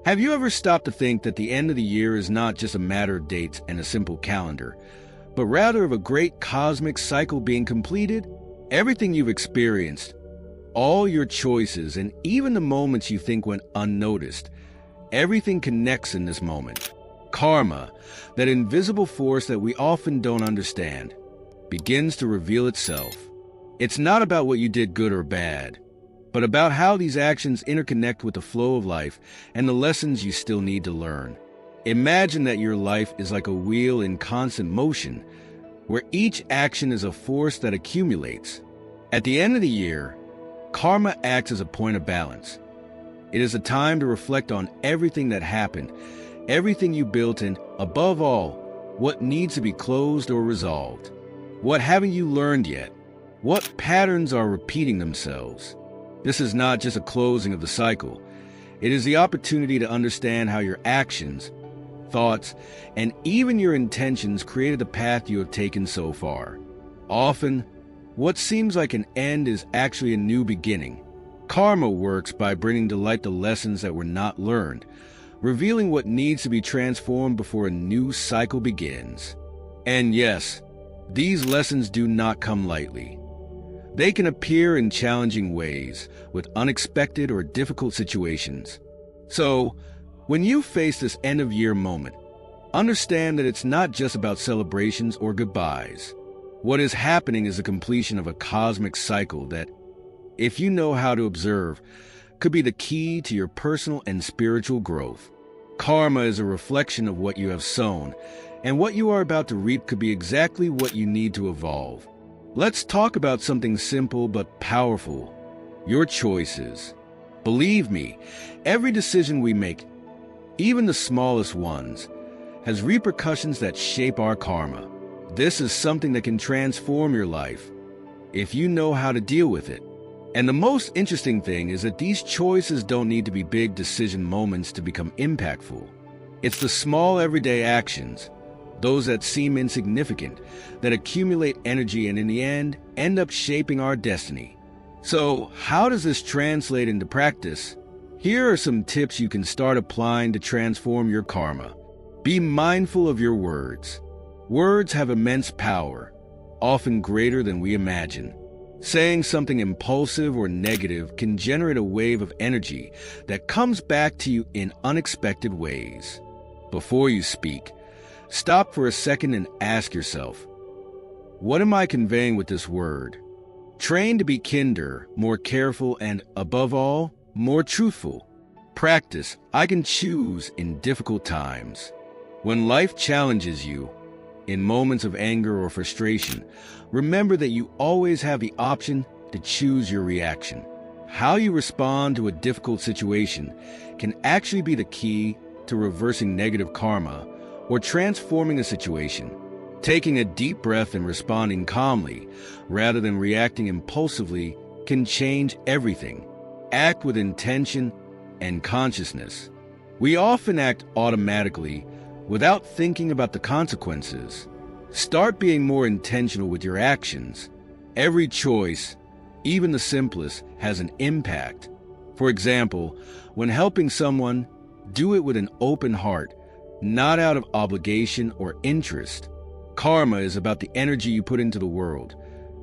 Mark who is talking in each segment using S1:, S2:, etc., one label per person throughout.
S1: Have you ever stopped to think that the end of the year is not just a matter of dates and a simple calendar, but rather of a great cosmic cycle being completed? Everything you've experienced, all your choices, and even the moments you think went unnoticed, everything connects in this moment. Karma, that invisible force that we often don't understand, begins to reveal itself. It's not about what you did good or bad, but about how these actions interconnect with the flow of life and the lessons you still need to learn. Imagine that your life is like a wheel in constant motion, where each action is a force that accumulates. At the end of the year, karma acts as a point of balance. It is a time to reflect on everything that happened, everything you built, and, above all, what needs to be closed or resolved. What haven't you learned yet? What patterns are repeating themselves? This is not just a closing of the cycle. It is the opportunity to understand how your actions, thoughts, and even your intentions created the path you have taken so far. Often, what seems like an end is actually a new beginning. Karma works by bringing to light the lessons that were not learned, revealing what needs to be transformed before a new cycle begins. And yes, these lessons do not come lightly. They can appear in challenging ways, with unexpected or difficult situations. So, when you face this end-of-year moment, understand that it's not just about celebrations or goodbyes. What is happening is the completion of a cosmic cycle that, if you know how to observe, could be the key to your personal and spiritual growth. Karma is a reflection of what you have sown, and what you are about to reap could be exactly what you need to evolve. Let's talk about something simple but powerful: your choices. Believe me, every decision we make, even the smallest ones, has repercussions that shape our karma. This is something that can transform your life, if you know how to deal with it. And the most interesting thing is that these choices don't need to be big decision moments to become impactful. It's the small everyday actions, those that seem insignificant, that accumulate energy and in the end up shaping our destiny. So, how does this translate into practice? Here are some tips you can start applying to transform your karma. Be mindful of your words. Words have immense power, often greater than we imagine. Saying something impulsive or negative can generate a wave of energy that comes back to you in unexpected ways. Before you speak, stop for a second and ask yourself, what am I conveying with this word? Train to be kinder, more careful, and, above all, more truthful. Practice, I can choose in difficult times. When life challenges you, in moments of anger or frustration, remember that you always have the option to choose your reaction. How you respond to a difficult situation can actually be the key to reversing negative karma or transforming a situation. Taking a deep breath and responding calmly, rather than reacting impulsively, can change everything. Act with intention and consciousness. We often act automatically, without thinking about the consequences. Start being more intentional with your actions. Every choice, even the simplest, has an impact. For example, when helping someone, do it with an open heart, not out of obligation or interest. Karma is about the energy you put into the world,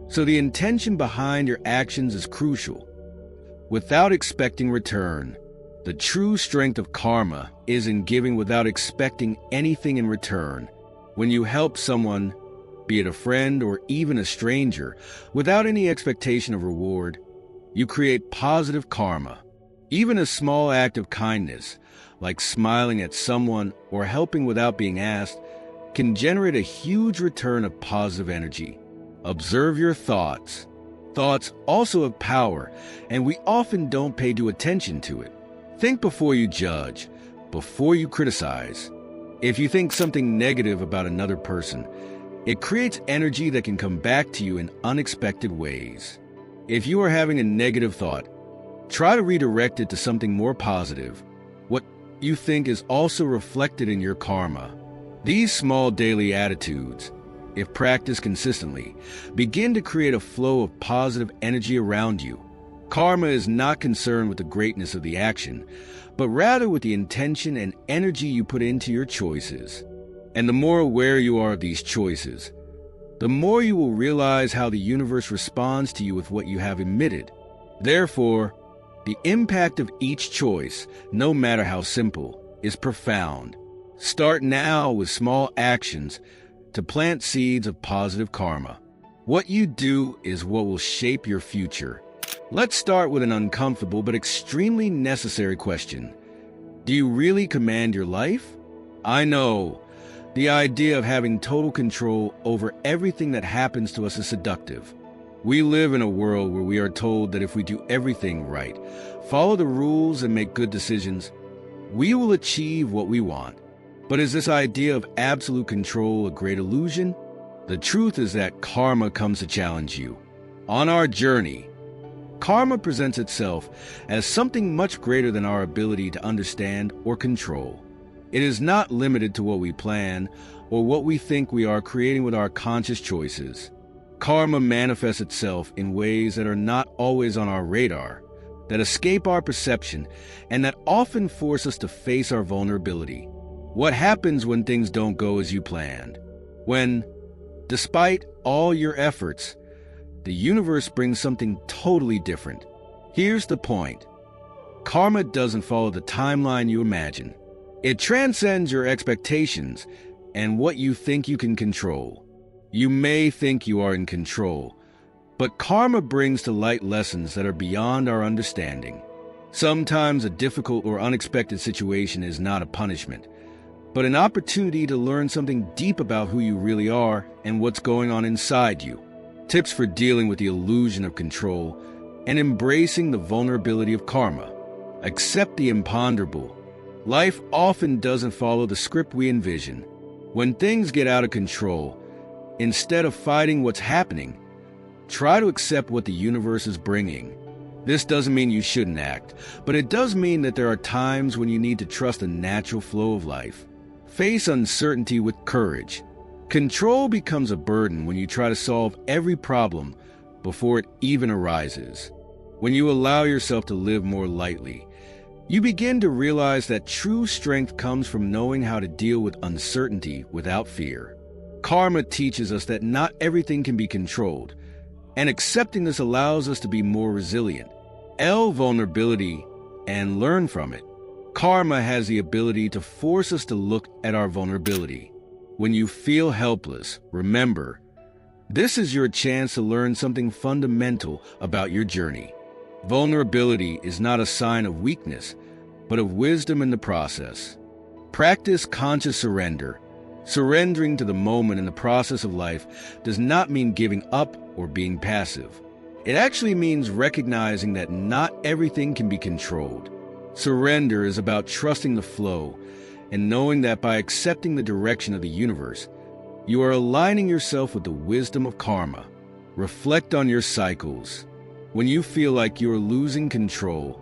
S1: so the intention behind your actions is crucial. Without expecting return. The true strength of karma is in giving without expecting anything in return. When you help someone, be it a friend or even a stranger, without any expectation of reward, you create positive karma. Even a small act of kindness, like smiling at someone or helping without being asked, can generate a huge return of positive energy. Observe your thoughts. Thoughts also have power, and we often don't pay due attention to it. Think before you judge, before you criticize. If you think something negative about another person, it creates energy that can come back to you in unexpected ways. If you are having a negative thought, try to redirect it to something more positive. What you think is also reflected in your karma. These small daily attitudes, if practiced consistently, begin to create a flow of positive energy around you. Karma is not concerned with the greatness of the action, but rather with the intention and energy you put into your choices. And the more aware you are of these choices, the more you will realize how the universe responds to you with what you have emitted. Therefore, the impact of each choice, no matter how simple, is profound. Start now with small actions to plant seeds of positive karma. What you do is what will shape your future. Let's start with an uncomfortable but extremely necessary question. Do you really command your life? I know, the idea of having total control over everything that happens to us is seductive. We live in a world where we are told that if we do everything right, follow the rules and make good decisions, we will achieve what we want. But is this idea of absolute control a great illusion? The truth is that karma comes to challenge you. On our journey, karma presents itself as something much greater than our ability to understand or control. It is not limited to what we plan or what we think we are creating with our conscious choices. Karma manifests itself in ways that are not always on our radar, that escape our perception, and that often force us to face our vulnerability. What happens when things don't go as you planned? When, despite all your efforts, the universe brings something totally different. Here's the point. Karma doesn't follow the timeline you imagine. It transcends your expectations and what you think you can control. You may think you are in control, but karma brings to light lessons that are beyond our understanding. Sometimes a difficult or unexpected situation is not a punishment, but an opportunity to learn something deep about who you really are and what's going on inside you. Tips for dealing with the illusion of control and embracing the vulnerability of karma. Accept the imponderable. Life often doesn't follow the script we envision. When things get out of control, instead of fighting what's happening, try to accept what the universe is bringing. This doesn't mean you shouldn't act, but it does mean that there are times when you need to trust the natural flow of life. Face uncertainty with courage. Control becomes a burden when you try to solve every problem before it even arises. When you allow yourself to live more lightly, you begin to realize that true strength comes from knowing how to deal with uncertainty without fear. Karma teaches us that not everything can be controlled, and accepting this allows us to be more resilient. Vulnerability and learn from it. Karma has the ability to force us to look at our vulnerability. When you feel helpless, remember, this is your chance to learn something fundamental about your journey. Vulnerability is not a sign of weakness, but of wisdom in the process. Practice conscious surrender. Surrendering to the moment in the process of life does not mean giving up or being passive. It actually means recognizing that not everything can be controlled. Surrender is about trusting the flow and knowing that by accepting the direction of the universe, you are aligning yourself with the wisdom of karma. Reflect on your cycles. When you feel like you are losing control,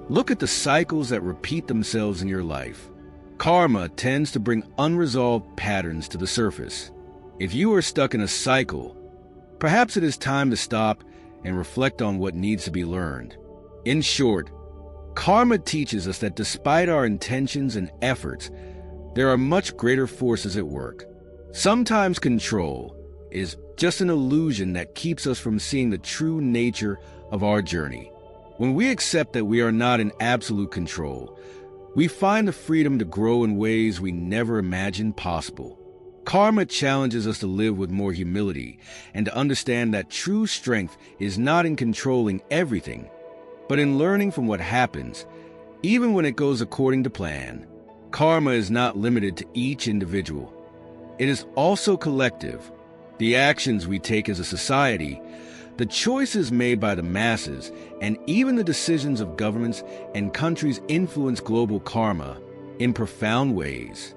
S1: look at the cycles that repeat themselves in your life. Karma tends to bring unresolved patterns to the surface. If you are stuck in a cycle, perhaps it is time to stop and reflect on what needs to be learned. In short, karma teaches us that despite our intentions and efforts, there are much greater forces at work. Sometimes control is just an illusion that keeps us from seeing the true nature of our journey. When we accept that we are not in absolute control, we find the freedom to grow in ways we never imagined possible. Karma challenges us to live with more humility and to understand that true strength is not in controlling everything, but in learning from what happens, even when it goes according to plan. Karma is not limited to each individual. It is also collective. The actions we take as a society, the choices made by the masses, and even the decisions of governments and countries influence global karma in profound ways.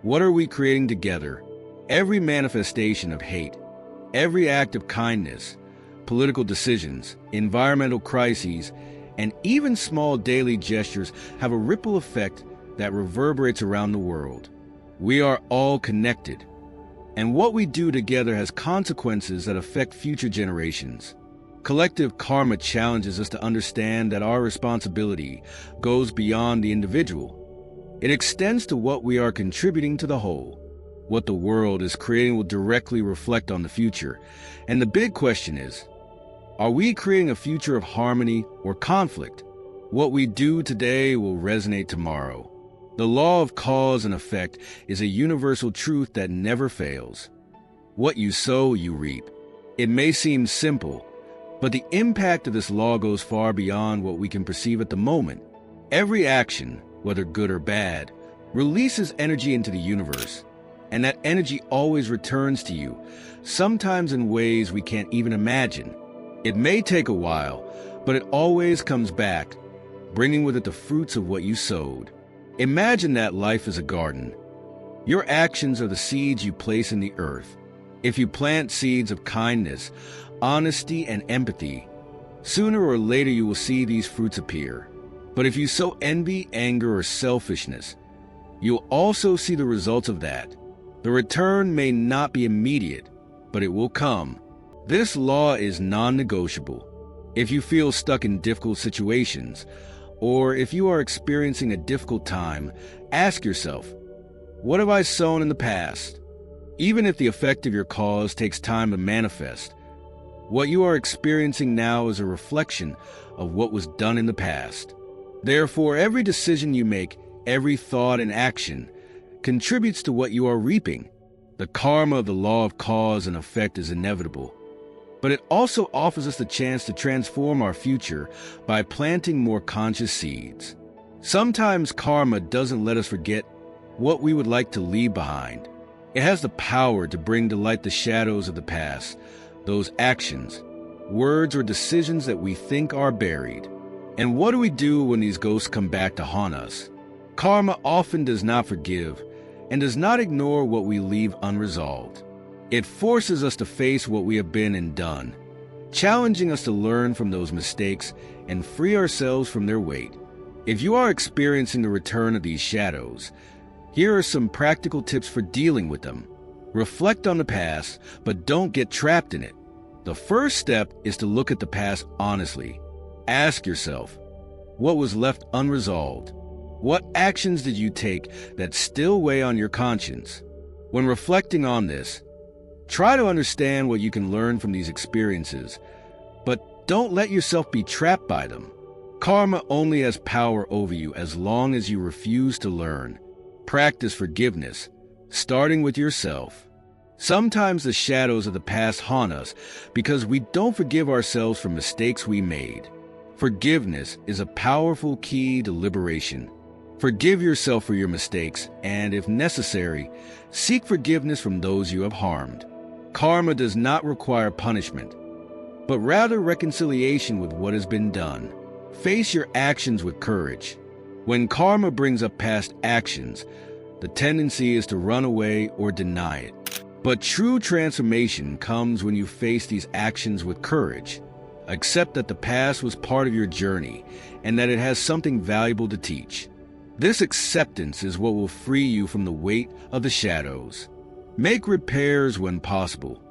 S1: What are we creating together? Every manifestation of hate, every act of kindness, political decisions, environmental crises, and even small daily gestures have a ripple effect that reverberates around the world. We are all connected, and what we do together has consequences that affect future generations. Collective karma challenges us to understand that our responsibility goes beyond the individual. It extends to what we are contributing to the whole. What the world is creating will directly reflect on the future. And the big question is, are we creating a future of harmony or conflict? What we do today will resonate tomorrow. The law of cause and effect is a universal truth that never fails. What you sow, you reap. It may seem simple, but the impact of this law goes far beyond what we can perceive at the moment. Every action, whether good or bad, releases energy into the universe, and that energy always returns to you, sometimes in ways we can't even imagine. It may take a while, but it always comes back, bringing with it the fruits of what you sowed. Imagine that life is a garden. Your actions are the seeds you place in the earth. If you plant seeds of kindness, honesty, and empathy, sooner or later you will see these fruits appear. But if you sow envy, anger, or selfishness, you'll also see the results of that. The return may not be immediate, but it will come. This law is non-negotiable. If you feel stuck in difficult situations, or if you are experiencing a difficult time, ask yourself, what have I sown in the past? Even if the effect of your cause takes time to manifest, what you are experiencing now is a reflection of what was done in the past. Therefore, every decision you make, every thought and action, contributes to what you are reaping. The karma of the law of cause and effect is inevitable, but it also offers us the chance to transform our future by planting more conscious seeds. Sometimes karma doesn't let us forget what we would like to leave behind. It has the power to bring to light the shadows of the past, those actions, words, or decisions that we think are buried. And what do we do when these ghosts come back to haunt us? Karma often does not forgive and does not ignore what we leave unresolved. It forces us to face what we have been and done, challenging us to learn from those mistakes and free ourselves from their weight. If you are experiencing the return of these shadows, here are some practical tips for dealing with them. Reflect on the past, but don't get trapped in it. The first step is to look at the past honestly. Ask yourself, what was left unresolved? What actions did you take that still weigh on your conscience? When reflecting on this, try to understand what you can learn from these experiences, but don't let yourself be trapped by them. Karma only has power over you as long as you refuse to learn. Practice forgiveness, starting with yourself. Sometimes the shadows of the past haunt us because we don't forgive ourselves for mistakes we made. Forgiveness is a powerful key to liberation. Forgive yourself for your mistakes, and if necessary, seek forgiveness from those you have harmed. Karma does not require punishment, but rather reconciliation with what has been done. Face your actions with courage. When karma brings up past actions, the tendency is to run away or deny it. But true transformation comes when you face these actions with courage. Accept that the past was part of your journey and that it has something valuable to teach. This acceptance is what will free you from the weight of the shadows. Make repairs when possible.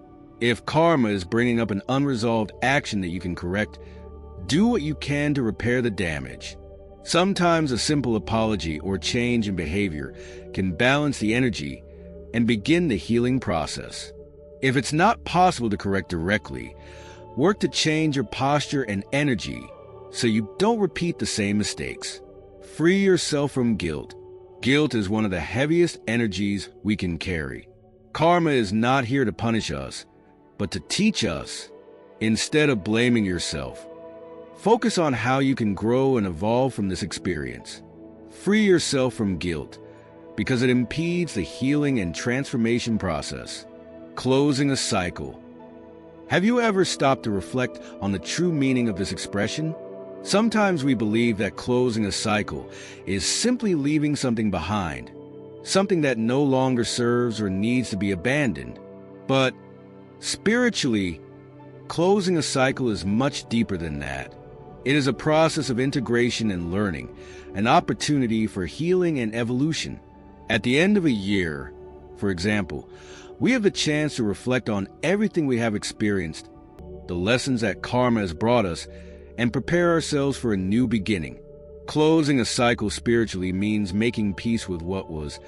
S1: If karma is bringing up an unresolved action that you can correct, do what you can to repair the damage. Sometimes a simple apology or change in behavior can balance the energy and begin the healing process. If it's not possible to correct directly, work to change your posture and energy so you don't repeat the same mistakes. Free yourself from guilt. Guilt is one of the heaviest energies we can carry. Karma is not here to punish us, but to teach us. Instead of blaming yourself, focus on how you can grow and evolve from this experience. Free yourself from guilt, because it impedes the healing and transformation process. Closing a cycle. Have you ever stopped to reflect on the true meaning of this expression? Sometimes we believe that closing a cycle is simply leaving something behind, something that no longer serves or needs to be abandoned. But spiritually, closing a cycle is much deeper than that. It is a process of integration and learning, an opportunity for healing and evolution. At the end of a year, for example, we have the chance to reflect on everything we have experienced, the lessons that karma has brought us, and prepare ourselves for a new beginning. Closing a cycle spiritually means making peace with what was,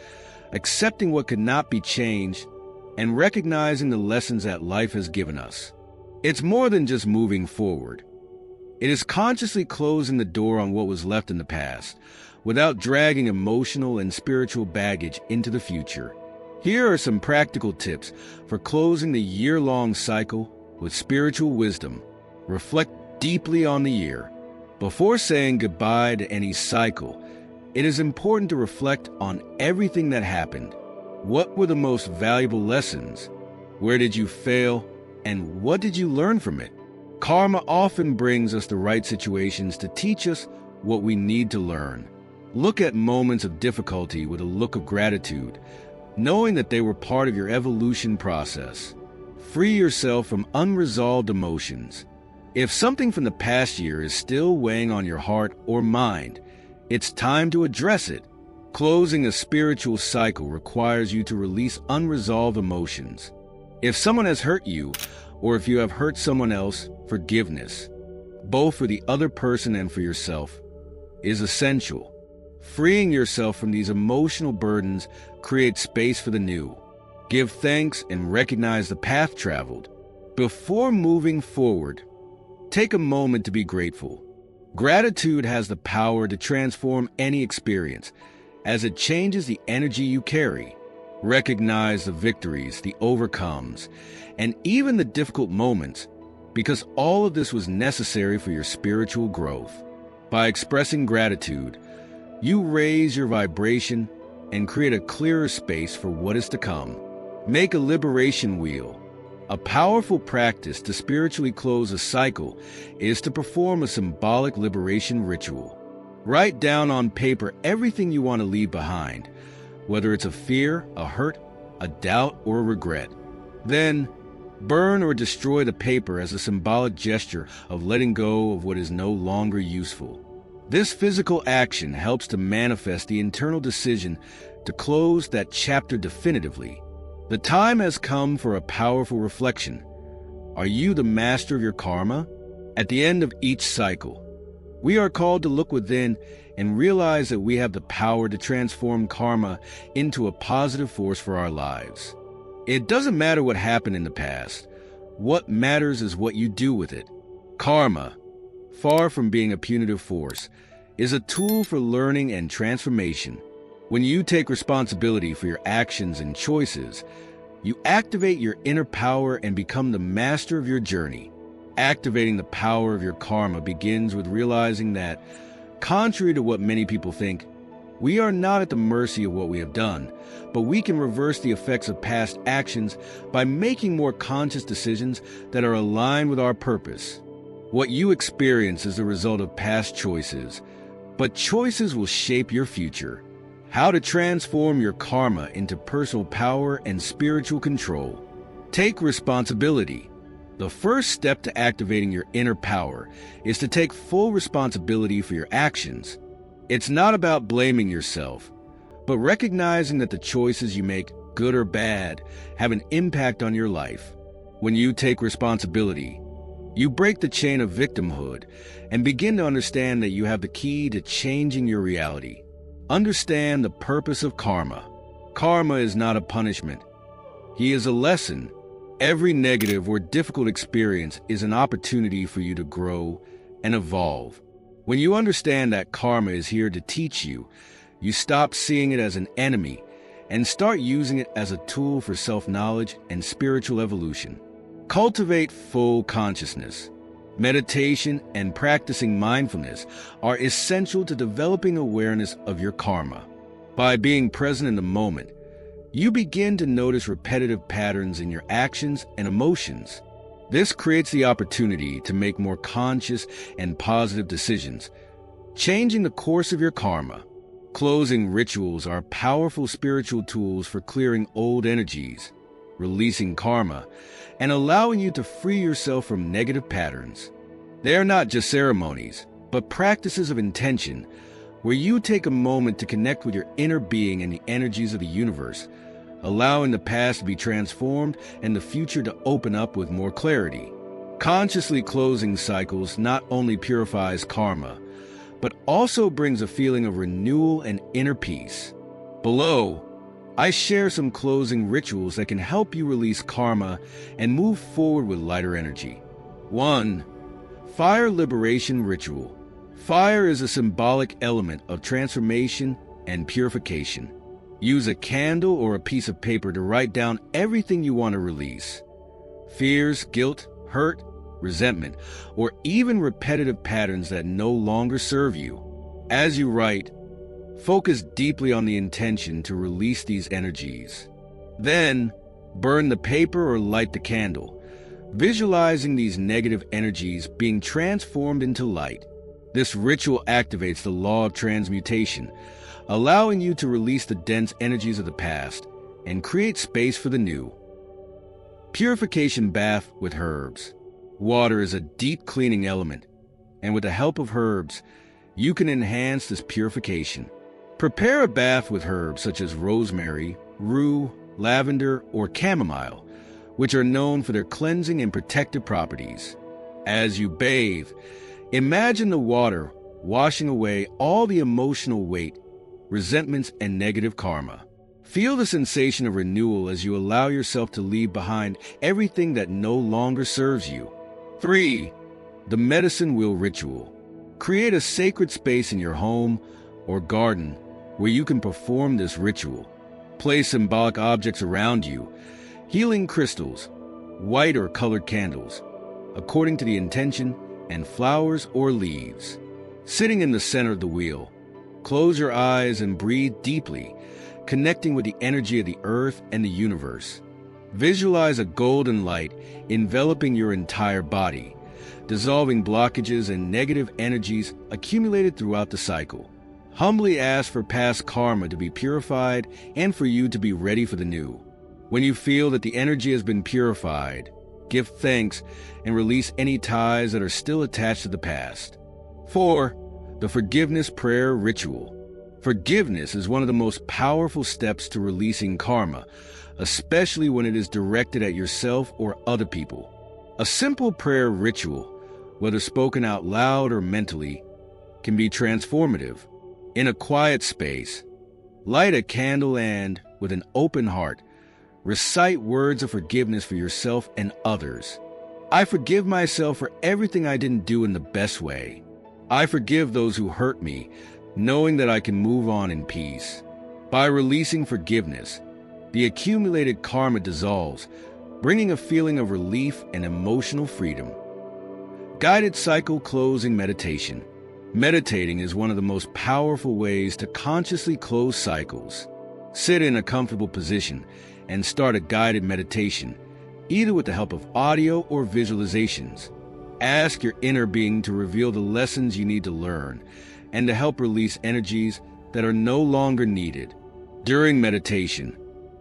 S1: accepting what could not be changed, and recognizing the lessons that life has given us. It's more than just moving forward. It is consciously closing the door on what was left in the past, without dragging emotional and spiritual baggage into the future. Here are some practical tips for closing the year-long cycle with spiritual wisdom. Reflect deeply on the year. Before saying goodbye to any cycle, it is important to reflect on everything that happened. What were the most valuable lessons? Where did you fail? And what did you learn from it? Karma often brings us the right situations to teach us what we need to learn. Look at moments of difficulty with a look of gratitude, knowing that they were part of your evolution process. Free yourself from unresolved emotions. If something from the past year is still weighing on your heart or mind, it's time to address it. Closing a spiritual cycle requires you to release unresolved emotions. If someone has hurt you, or if you have hurt someone else, forgiveness, both for the other person and for yourself, is essential. Freeing yourself from these emotional burdens creates space for the new. Give thanks and recognize the path traveled. Before moving forward, take a moment to be grateful. Gratitude has the power to transform any experience, as it changes the energy you carry. Recognize the victories, the overcomes, and even the difficult moments, because all of this was necessary for your spiritual growth. By expressing gratitude, you raise your vibration and create a clearer space for what is to come. Make a liberation wheel. A powerful practice to spiritually close a cycle is to perform a symbolic liberation ritual. Write down on paper everything you want to leave behind, whether it's a fear, a hurt, a doubt, or a regret. Then, burn or destroy the paper as a symbolic gesture of letting go of what is no longer useful. This physical action helps to manifest the internal decision to close that chapter definitively. The time has come for a powerful reflection. Are you the master of your karma? At the end of each cycle, we are called to look within and realize that we have the power to transform karma into a positive force for our lives. It doesn't matter what happened in the past. What matters is what you do with it. Karma, far from being a punitive force, is a tool for learning and transformation. When you take responsibility for your actions and choices, you activate your inner power and become the master of your journey. Activating the power of your karma begins with realizing that, contrary to what many people think, we are not at the mercy of what we have done, but we can reverse the effects of past actions by making more conscious decisions that are aligned with our purpose. What you experience is the result of past choices, but choices will shape your future. How to transform your karma into personal power and spiritual control. Take responsibility. The first step to activating your inner power is to take full responsibility for your actions. It's not about blaming yourself, but recognizing that the choices you make, good or bad, have an impact on your life. When you take responsibility, you break the chain of victimhood and begin to understand that you have the key to changing your reality. Understand the purpose of karma. Karma is not a punishment. He is a lesson. Every negative or difficult experience is an opportunity for you to grow and evolve. When you understand that karma is here to teach you, you stop seeing it as an enemy and start using it as a tool for self-knowledge and spiritual evolution. Cultivate full consciousness. Meditation and practicing mindfulness are essential to developing awareness of your karma. By being present in the moment, you begin to notice repetitive patterns in your actions and emotions. This creates the opportunity to make more conscious and positive decisions, changing the course of your karma. Closing rituals are powerful spiritual tools for clearing old energies, releasing karma, and allowing you to free yourself from negative patterns. They are not just ceremonies, but practices of intention, where you take a moment to connect with your inner being and the energies of the universe, allowing the past to be transformed and the future to open up with more clarity. Consciously closing cycles not only purifies karma, but also brings a feeling of renewal and inner peace. Below, I share some closing rituals that can help you release karma and move forward with lighter energy. 1. Fire Liberation Ritual. Fire is a symbolic element of transformation and purification. Use a candle or a piece of paper to write down everything you want to release. Fears, guilt, hurt, resentment, or even repetitive patterns that no longer serve you. As you write, focus deeply on the intention to release these energies. Then, burn the paper or light the candle, visualizing these negative energies being transformed into light. This ritual activates the law of transmutation, allowing you to release the dense energies of the past and create space for the new. Purification Bath with Herbs. Water is a deep cleaning element, and with the help of herbs, you can enhance this purification. Prepare a bath with herbs such as rosemary, rue, lavender, or chamomile, which are known for their cleansing and protective properties. As you bathe, imagine the water washing away all the emotional weight, resentments, and negative karma. Feel the sensation of renewal as you allow yourself to leave behind everything that no longer serves you. 3. The Medicine Wheel Ritual. Create a sacred space in your home or garden where you can perform this ritual. Place symbolic objects around you, healing crystals, white or colored candles, according to the intention, and flowers or leaves. Sitting in the center of the wheel, close your eyes and breathe deeply, connecting with the energy of the earth and the universe. Visualize a golden light enveloping your entire body, dissolving blockages and negative energies accumulated throughout the cycle. Humbly ask for past karma to be purified and for you to be ready for the new. When you feel that the energy has been purified, give thanks and release any ties that are still attached to the past. 4. The Forgiveness Prayer Ritual. Forgiveness is one of the most powerful steps to releasing karma, especially when it is directed at yourself or other people. A simple prayer ritual, whether spoken out loud or mentally, can be transformative. In a quiet space, light a candle and, with an open heart, recite words of forgiveness for yourself and others. I forgive myself for everything I didn't do in the best way. I forgive those who hurt me, knowing that I can move on in peace. By releasing forgiveness, the accumulated karma dissolves, bringing a feeling of relief and emotional freedom. Guided Cycle Closing Meditation. Meditating is one of the most powerful ways to consciously close cycles. Sit in a comfortable position and start a guided meditation, either with the help of audio or visualizations. Ask your inner being to reveal the lessons you need to learn and to help release energies that are no longer needed. During meditation,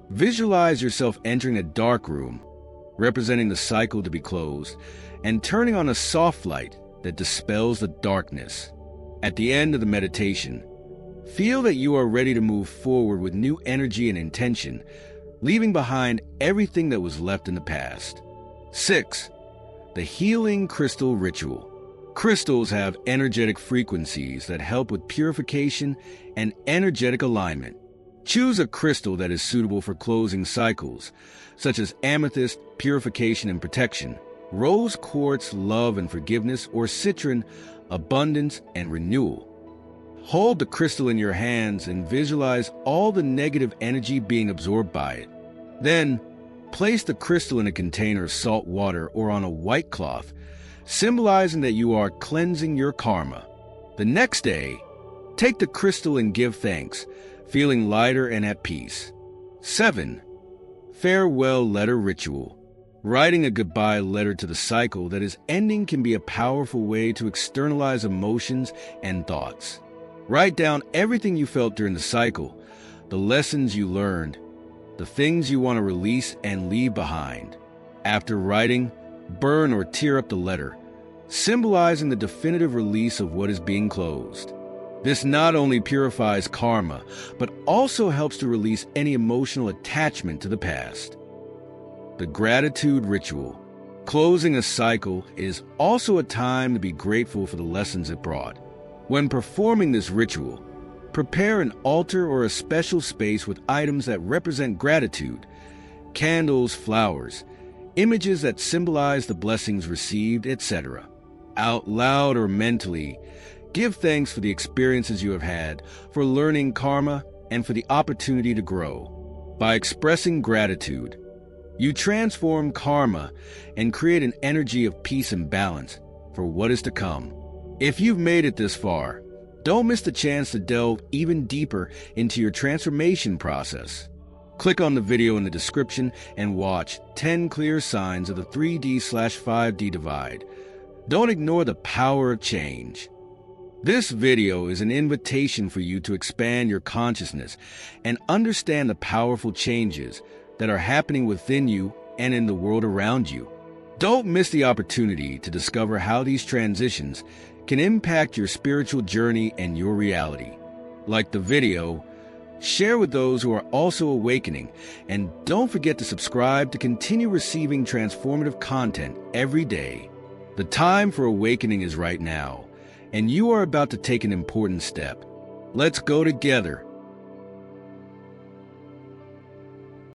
S1: visualize yourself entering a dark room, representing the cycle to be closed, and turning on a soft light that dispels the darkness. At the end of the meditation, feel that you are ready to move forward with new energy and intention, leaving behind everything that was left in the past. 6. The Healing Crystal Ritual. Crystals have energetic frequencies that help with purification and energetic alignment. Choose a crystal that is suitable for closing cycles, such as amethyst, purification and protection, rose quartz, love and forgiveness, or citron, abundance and renewal. Hold the crystal in your hands and visualize all the negative energy being absorbed by it. Then, place the crystal in a container of salt water or on a white cloth, symbolizing that you are cleansing your karma. The next day, take the crystal and give thanks, feeling lighter and at peace. 7. Farewell Letter Ritual. Writing a goodbye letter to the cycle that is ending can be a powerful way to externalize emotions and thoughts. Write down everything you felt during the cycle, the lessons you learned, the things you want to release and leave behind. After writing, burn or tear up the letter, symbolizing the definitive release of what is being closed. This not only purifies karma, but also helps to release any emotional attachment to the past. The Gratitude Ritual. Closing a cycle is also a time to be grateful for the lessons it brought. When performing this ritual, prepare an altar or a special space with items that represent gratitude, candles, flowers, images that symbolize the blessings received, etc. Out loud or mentally, give thanks for the experiences you have had, for learning karma, and for the opportunity to grow. By expressing gratitude, you transform karma and create an energy of peace and balance for what is to come. If you've made it this far, don't miss the chance to delve even deeper into your transformation process. Click on the video in the description and watch 10 clear signs of the 3D/5D divide. Don't ignore the power of change. This video is an invitation for you to expand your consciousness and understand the powerful changes that are happening within you and in the world around you. Don't miss the opportunity to discover how these transitions can impact your spiritual journey and your reality. Like the video, share with those who are also awakening, and don't forget to subscribe to continue receiving transformative content every day. The time for awakening is right now, and you are about to take an important step. Let's go together